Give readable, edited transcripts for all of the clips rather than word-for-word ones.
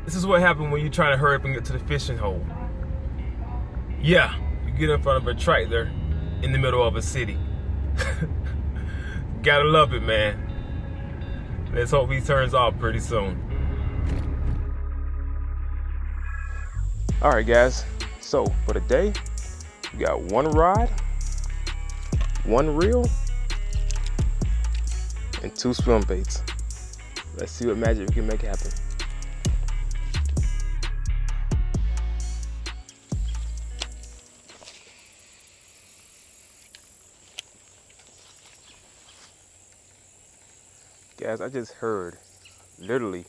This is what happens when you try to hurry up and get to the fishing hole. Yeah, you get in front of a tractor in the middle of a city. Gotta love it, man. Let's hope he turns off pretty soon. Alright guys, so for the day, we got one rod, one reel, and 2 swim baits. Let's see what magic we can make happen. Guys, I just heard literally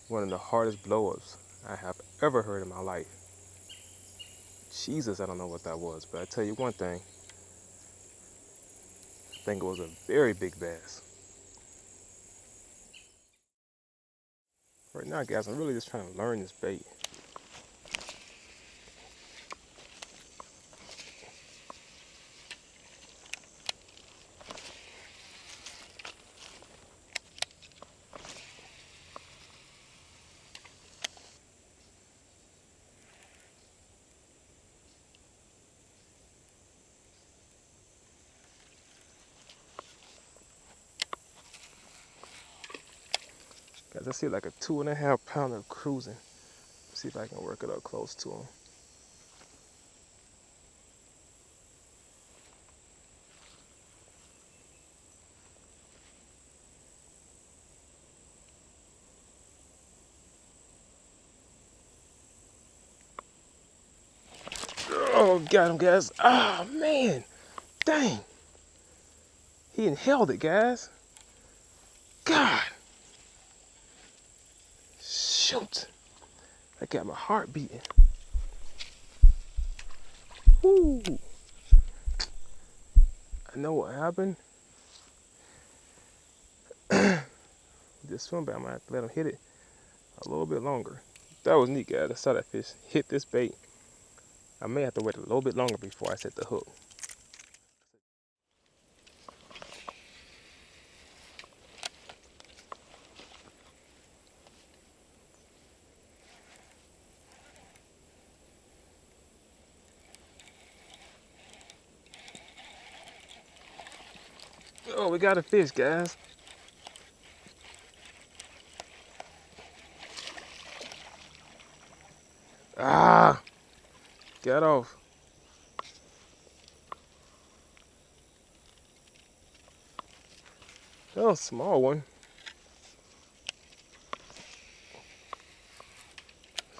one of the hardest blow-ups I have ever heard in my life. Jesus, I don't know what that was, but I tell you one thing, I think it was a very big bass. Right now, guys, I'm really just trying to learn this bait. Guys, I see like a 2.5 pounder cruising. See if I can work it up close to him. Oh, got him, guys. Ah, man. Dang. He inhaled it, guys. God. Shoot. I got my heart beating. Woo. I know what happened. This swim bait, I might have to let him hit it a little bit longer. That was neat, guys. I saw that fish hit this bait. I may have to wait a little bit longer before I set the hook. Oh, we got a fish, guys. Ah, got off. Oh, small one.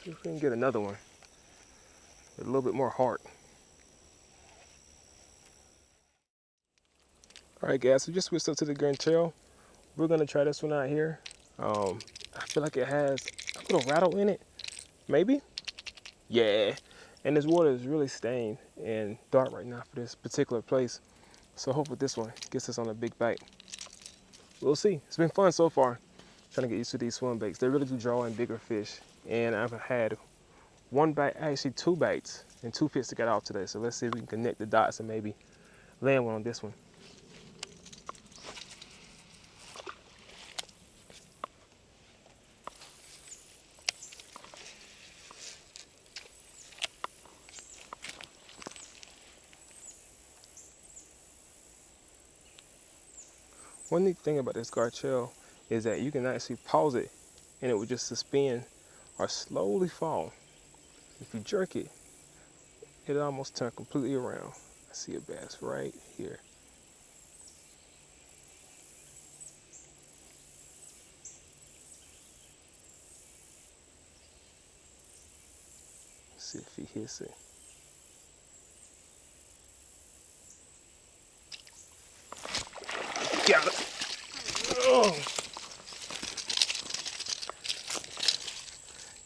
See if we can get another one with a little bit more heart. All right, guys, so just switched up to the Gantarel. We're gonna try this one out here. I feel like it has a little rattle in it, maybe. Yeah, and this water is really stained and dark right now for this particular place. So hopefully this one gets us on a big bite. We'll see. It's been fun so far, trying to get used to these swim baits. They really do draw in bigger fish. And I've had one bite, actually 2 bites, and 2 fish to get off today. So let's see if we can connect the dots and maybe land one on this one. One neat thing about this Gantarel is that you can actually pause it and it will just suspend or slowly fall. If you jerk it, it'll almost turn completely around. I see a bass right here. Let's see if he hits it. Got it. Oh.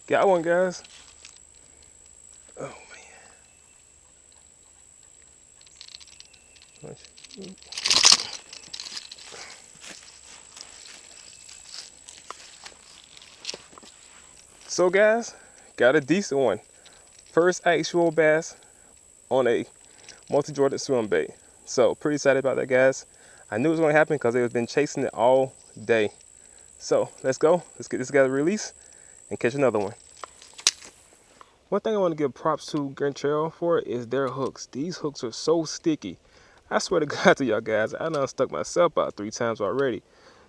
Got one, guys. Oh, man. So, guys, got a decent one. First actual bass on a multi-jointed swim bait. So, pretty excited about that, guys. I knew it was going to happen because they've been chasing it all day. So let's go. Let's get this guy released and catch another one. One thing I want to give props to Gantarel for is their hooks. These hooks are so sticky. I swear to God to y'all guys, I done stuck myself about 3 times already.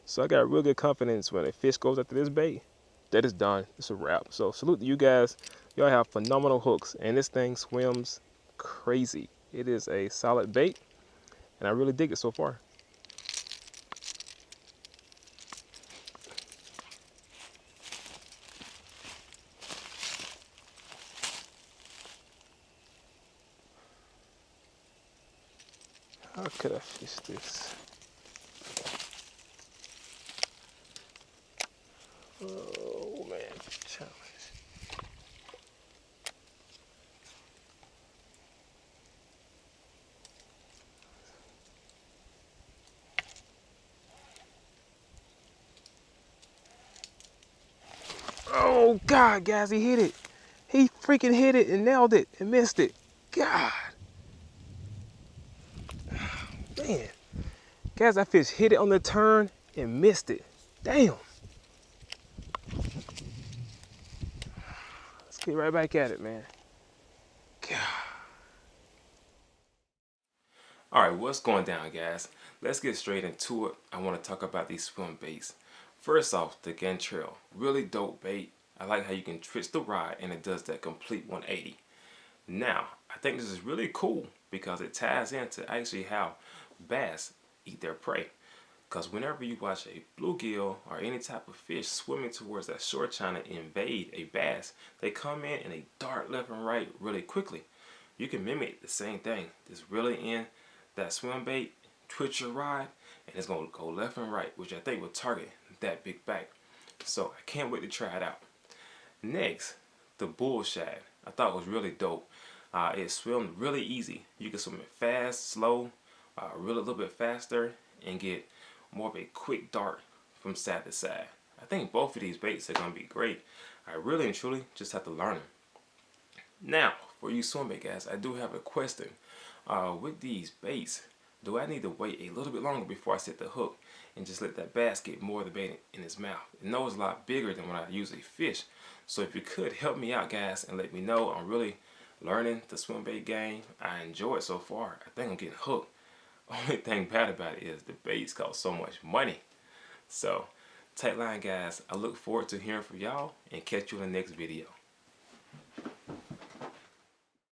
So I got real good confidence when a fish goes after this bait, that is done. It's a wrap. So salute to you guys. Y'all have phenomenal hooks, and this thing swims crazy. It is a solid bait, and I really dig it so far. How could I fish this? Oh man, challenge. Oh God, guys, he hit it. He freaking hit it and nailed it and missed it. God, man. Guys, that fish hit it on the turn and missed it. Damn. Let's get right back at it, man. God. All right, what's going down, guys? Let's get straight into it. I want to talk about these swim baits. First off, the Gantarel, really dope bait. I like how you can twist the rod and it does that complete 180. Now, I think this is really cool because it ties into actually how bass eat their prey. Because whenever you watch a bluegill or any type of fish swimming towards that shore trying to invade a bass, they come in and they dart left and right really quickly. You can mimic the same thing. Just really in that swim bait, twitch your rod, and it's going to go left and right, which I think will target that big bite. So I can't wait to try it out. Next, the Bull Shad. I thought it was really dope. It swam really easy. You can swim it fast, slow, really a little bit faster, and get more of a quick dart from side to side. I think both of these baits are going to be great. I really and truly just have to learn them. Now, for you swimbait guys, I do have a question. With these baits, do I need to wait a little bit longer before I set the hook and just let that bass get more of the bait in his mouth? I know it's a lot bigger than when I usually fish. So if you could help me out, guys, and let me know. I'm really learning the swimbait game. I enjoy it so far. I think I'm getting hooked. Only thing bad about it is the baits cost so much money. So, tight line, guys. I look forward to hearing from y'all and catch you in the next video.